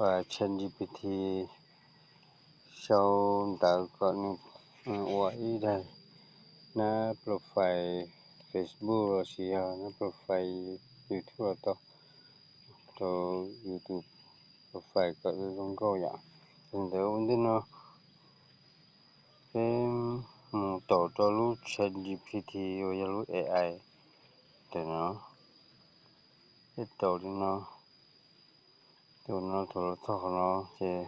ChatGPT sau đã có AI đây na profile Facebook rồi xí na profile YouTube to YouTube profile có giống câu ya nếu vấn đề nó tổ cho lúc ChatGPT rồi lúc AI để nó cái tổ đi nó tổ nó sẽ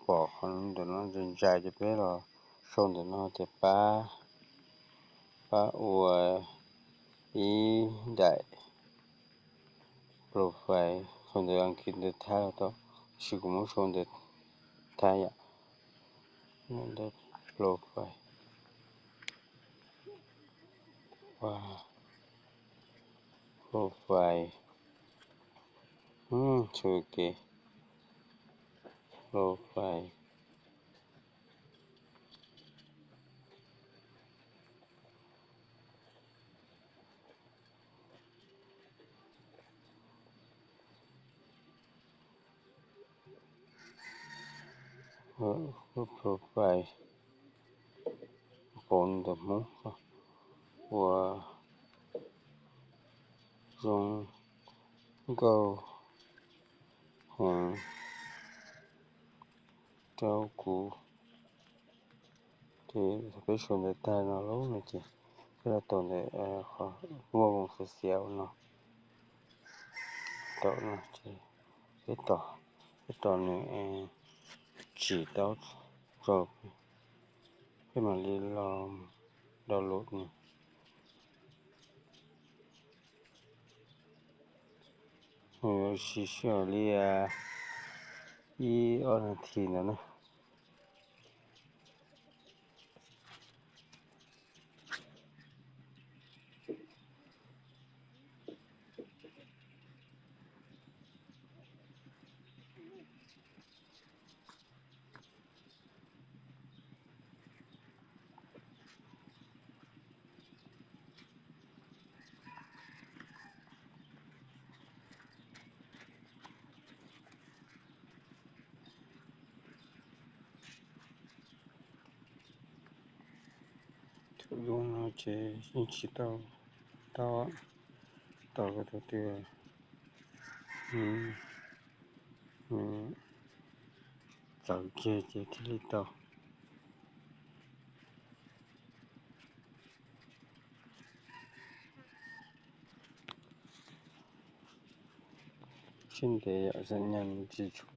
bỏ con để nó dừng dài cho bé rồi xong để nó sẽ phá ủa ý đại profile xong để anh kinh để thay đó chỉ có một xong để thay ạ để profile profile okay profile profile con được không và dùng câu trao cú thì phải xuống để tay nó lâu này chứ cái là tổn để mua một cái xéo nó tổn nó chứ cái tổn này chỉ tao rồi cái mà đi làm download này xí lia y ở thì nó dùng nó chế chỉ tao cái đầu tiên tạo chế thì tao xin để dẫn nhận chỉ